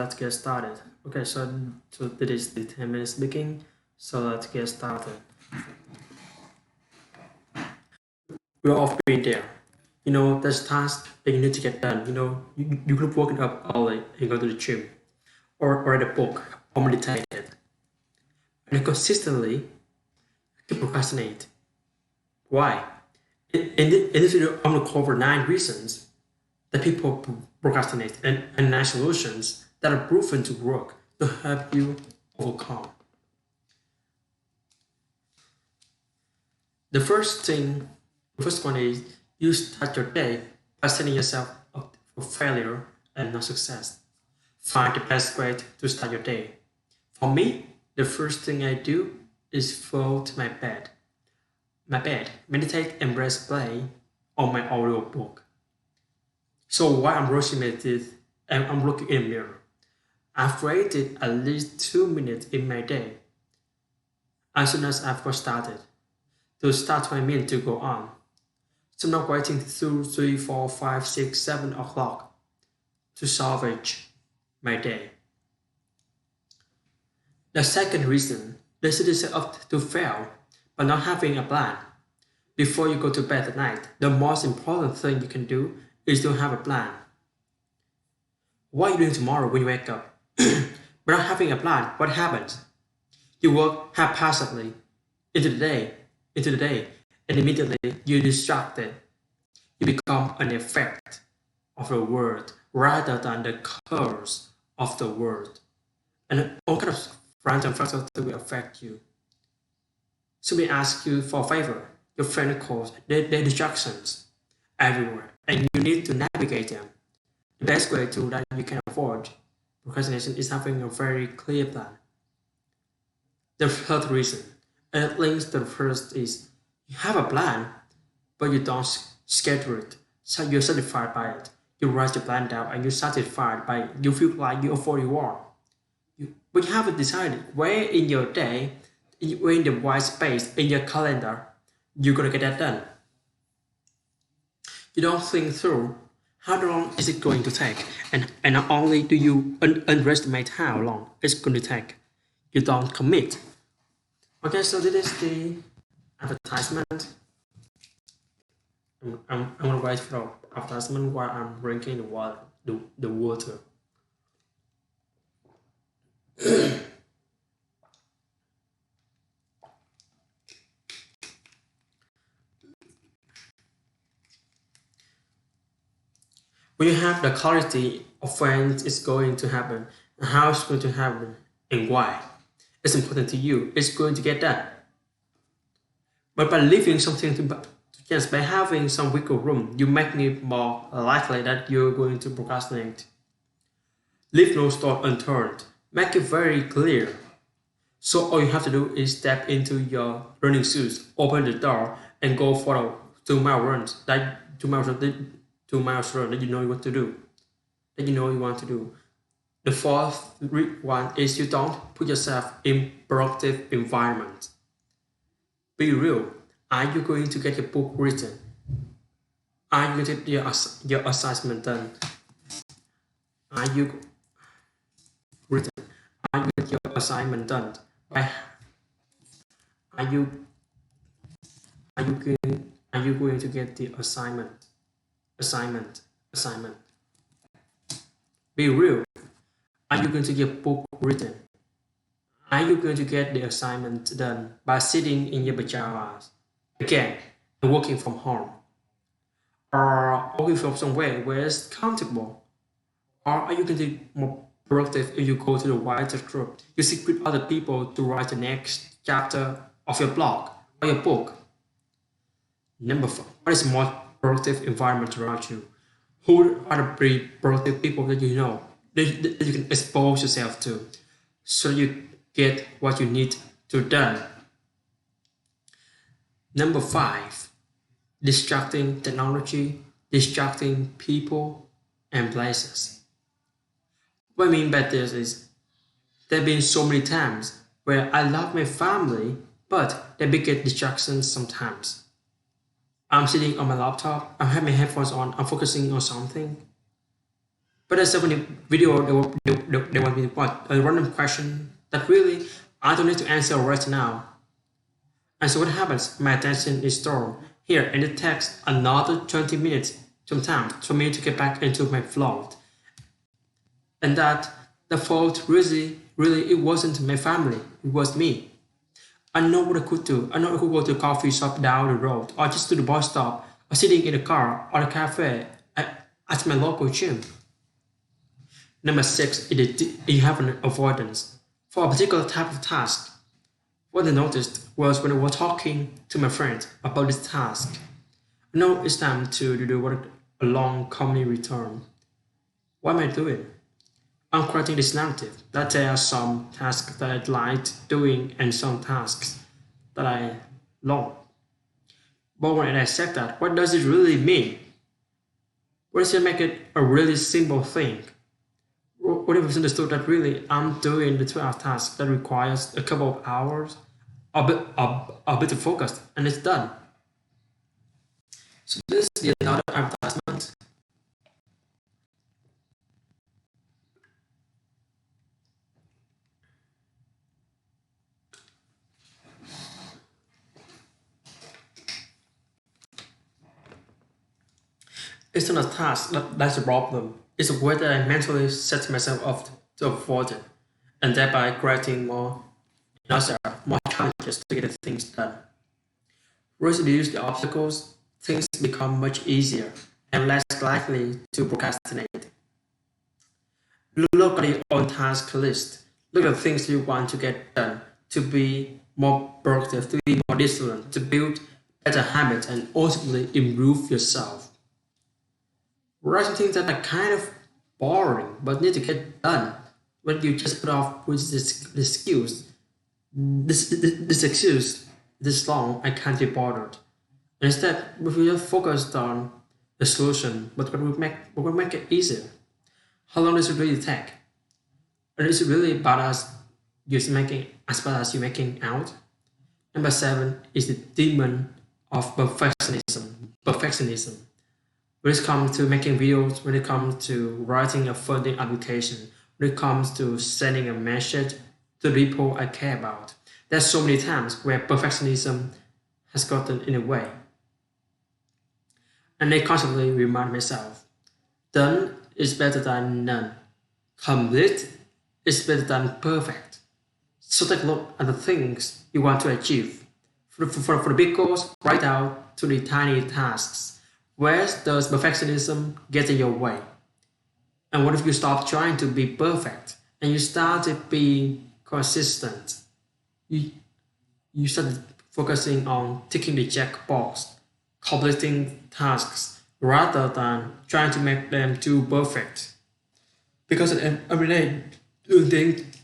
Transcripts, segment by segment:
let's get started. Okay, so this is the 10 minutes speaking. So let's get started. We're all been there. There's tasks that you need to get done. You could have woken up early and go to the gym, or read a book, or meditated, and consistently keep procrastinate. Why? In this video, I'm gonna cover 9 reasons that people procrastinate and 9 solutions that are proven to work to help you overcome. The first thing, the first one is you start your day by setting yourself up for failure and not success. Find the best way to start your day. For me, the first thing I do is fold my bed, meditate and press play on my audio book. So while I'm brushing my teeth and I'm looking in the mirror, I've waited at least 2 minutes in my day as soon as I've got started to start my meal to go on. So I'm not waiting through 3, 4, 5, 6, 7 o'clock to salvage my day. The second reason is to set up to fail by not having a plan. Before you go to bed at night, the most important thing you can do is to have a plan. What are you doing tomorrow when you wake up? Without having a plan, what happens? You work haphazardly into the day, and immediately you're distracted. You become an effect of the world rather than the cause of the world. And all kind of random factors that will affect you. Somebody asks you for a favor, your friend calls, there are distractions everywhere, and you need to navigate them. The best way to that you can avoid procrastination is having a very clear plan. The third reason, and it links to the first, is you have a plan, but you don't schedule it. So you're satisfied by it. You write the plan down and you're satisfied by it. You feel like you afford you are. But you haven't decided where in your day, where in the white space in your calendar, you're gonna get that done. You don't think through how long is it going to take, and not only do you underestimate how long it's going to take, you don't commit. Okay, so this is the advertisement. I'm gonna wait for the advertisement while I'm drinking the water. When you have the clarity of when it's going to happen, and how it's going to happen, and why it's important to you, it's going to get done. But by leaving something to chance, by having some wiggle room, you make it more likely that you're going to procrastinate. Leave no stone unturned. Make it very clear. So all you have to do is step into your running shoes, open the door, and go for a 2 mile run. That 2 miles run that you know what to do. That you know you want to do. The fourth one is you don't put yourself in productive environment. Be real. Are you going to get your book written? Are you going to get your assignment done? Are you written? Are you get your assignment done? Are you going to get the assignment? Assignment. Be real. Are you going to get book written? Are you going to get the assignment done by sitting in your pajamas again and working from home? Or working from somewhere where it's comfortable? Or are you going to be more productive if you go to the wider group? You sit with other people to write the next chapter of your blog or your book. Number 4. What is more productive environment around you? Who are the productive people that you know that you can expose yourself to so you get what you need to done? Number 5. Distracting technology, distracting people and places. What I mean by this is there have been so many times where I love my family, but they get distractions sometimes. I'm sitting on my laptop, I have my headphones on, I'm focusing on something, But there's so many video they want me to watch a random question that really I don't need to answer right now. And so what happens? My attention is stored here and it takes another 20 minutes sometimes for me to get back into my flow. And that the fault really it wasn't my family, it was me. I know what I could do. I know I could go to a coffee shop down the road, or just to the bus stop, or sitting in a car or a cafe at my local gym. Number six is you have an avoidance for a particular type of task. What I noticed was when I was talking to my friend about this task, I know it's time to do what a long comedy return. What am I doing? I'm creating this narrative that there are some tasks that I like doing and some tasks that I long. But when I said that, what does it really mean? What does it make it a really simple thing? What if it's understood that really I'm doing the 12 task that requires a couple of hours, a bit of focus, and it's done. So this is another advertisement. It's not a task that's a problem. It's a way that I mentally set myself up to avoid it, and thereby creating more challenges to get the things done. Once you reduce the obstacles, things become much easier and less likely to procrastinate. Look at your own task list. Look at the things you want to get done to be more productive, to be more disciplined, to build better habits, and ultimately improve yourself. Write some things that are kind of boring but need to get done when you just put off with this excuse. This excuse, this long, I can't be bothered. And instead, if we just focused on the solution, what would make it easier? How long does it really take? And is it really about us just making as bad as you making out? Number seven is the demon of perfectionism. Perfectionism. When it comes to making videos, when it comes to writing a funding application, when it comes to sending a message to the people I care about, there's so many times where perfectionism has gotten in the way. And I constantly remind myself, done is better than none. Complete is better than perfect. So take a look at the things you want to achieve. For the big goals, write out to the tiny tasks. Where does perfectionism get in your way? And what if you stop trying to be perfect and you started being consistent? You started focusing on ticking the checkbox, completing tasks, rather than trying to make them too perfect. Because every day doing things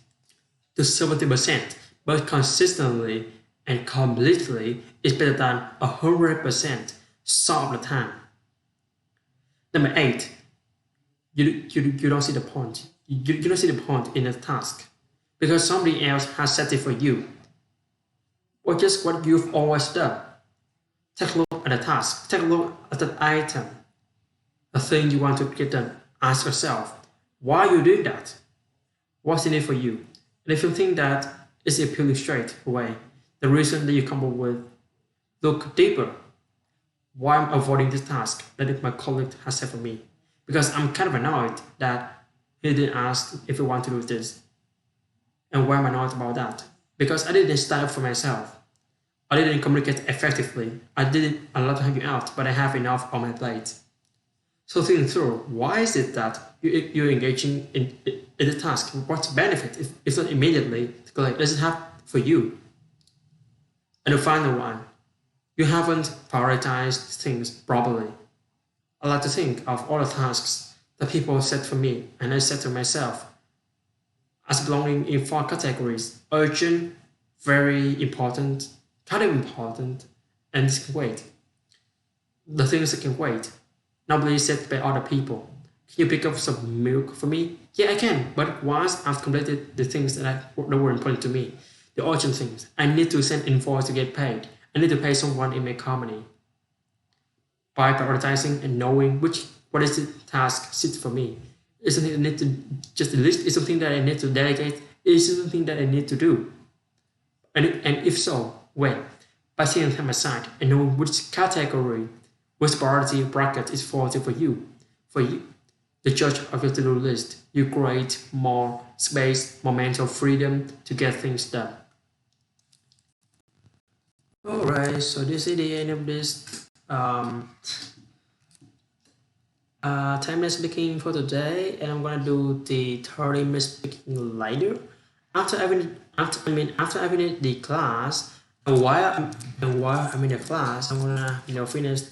to 70%, but consistently and completely is better than 100% some of the time. Number eight, you don't see the point. You don't see the point in a task because somebody else has set it for you. Or just what you've always done. Take a look at the task. Take a look at that item, a thing you want to get done. Ask yourself, why are you doing that? What's in it for you? And if you think that is appealing straight away, the reason that you come up with, look deeper. Why I'm avoiding this task that my colleague has set for me? Because I'm kind of annoyed that he didn't ask if I want to do this. And why am I annoyed about that? Because I didn't stand up for myself. I didn't communicate effectively. I did a lot to help you out, but I have enough on my plate. So think through, why is it that you're engaging in the task? What benefit, if not immediately, does it have for you? And the final one, you haven't prioritized things properly. I like to think of all the tasks that people set for me, and I set to myself as belonging in four categories: urgent, very important, kind of important, and this can wait. The things that can wait, normally set by other people. Can you pick up some milk for me? Yeah, I can, but once I've completed the things that were important to me, the urgent things, I need to send invoice to get paid. I need to pay someone in my company. By prioritizing and knowing what is the task sit for me, Is something I need to just list? Is something that I need to delegate? Is something that I need to do? And if so, when? By setting time aside and knowing which category, which priority bracket is faulty for you. For you, the judge of your to-do list, you create more space, more mental freedom to get things done. Alright, so this is the end of this 10-minute speaking for today, and I'm gonna do the 30-minute speaking later. After I finish the class, and while I'm in the class, I'm gonna finish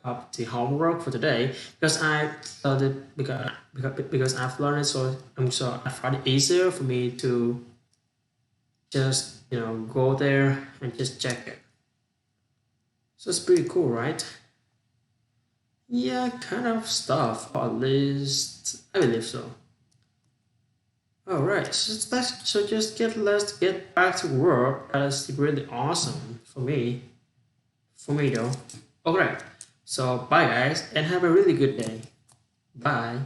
up the homework for today because I started because I've learned it, so I find it easier for me to just go there and just check it. So it's pretty cool, right? Yeah, kind of stuff, or at least I believe so. Alright, let's get back to work. That's really awesome for me. For me though. Alright, so bye guys and have a really good day. Bye.